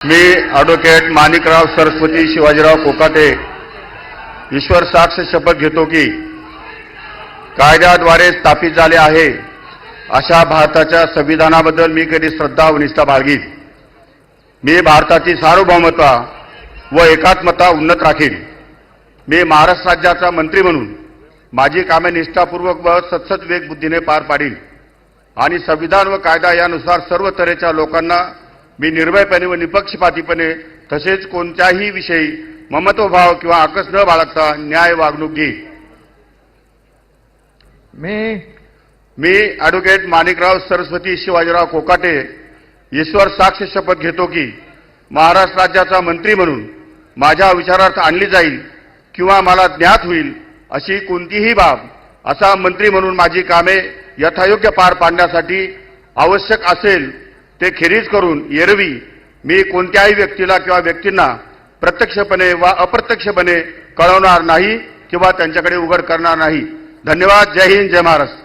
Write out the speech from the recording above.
मी advocate Manikrao Saraswati Shivajirao Kokate ईश्वर साक्ष शपथ घेतो की कायद्याद्वारे स्थापित झाले आहे अशा भारताच्या संविधानाबद्दल मी कधी श्रद्धा व निष्ठा बाळगीन. मी भारताची सार्वभौमता व एकात्मता उन्नत राखीन. मी महाराष्ट्र राज्याचा मंत्री म्हणून माझी कामे निष्ठापूर्वक व सतत विवेकबुद्धीने पार पाडीन आणि संविधान व कायदा यानुसार सर्व तऱ्हेच्या लोकांना मी निर्भयपणे व निपक्षपातीपणे तसेच कोणत्याही विषयी ममत्वभाव किंवा आकस न बाळगता न्याय वागणूक घेईन. मी ॲडव्होकेट माणिकराव सरस्वती शिवाजीराव कोकाटे ईश्वर साक्ष शपथ घेतो की महाराष्ट्र राज्याचा मंत्री म्हणून माझ्या विचारार्थ आणली जाईल किंवा मला ज्ञात होईल अशी कोणतीही बाब असा मंत्री म्हणून माझी कामे यथायोग्य पार पाडण्यासाठी आवश्यक असेल ते खेरीज करून एरवी मी कोणत्याही व्यक्तीला किंवा व्यक्तींना प्रत्यक्षपणे वा अप्रत्यक्षपणे कळवणार नाही किंवा त्यांच्याकडे उघड करणार नाही. धन्यवाद. जय हिंद, जय महाराष्ट्र.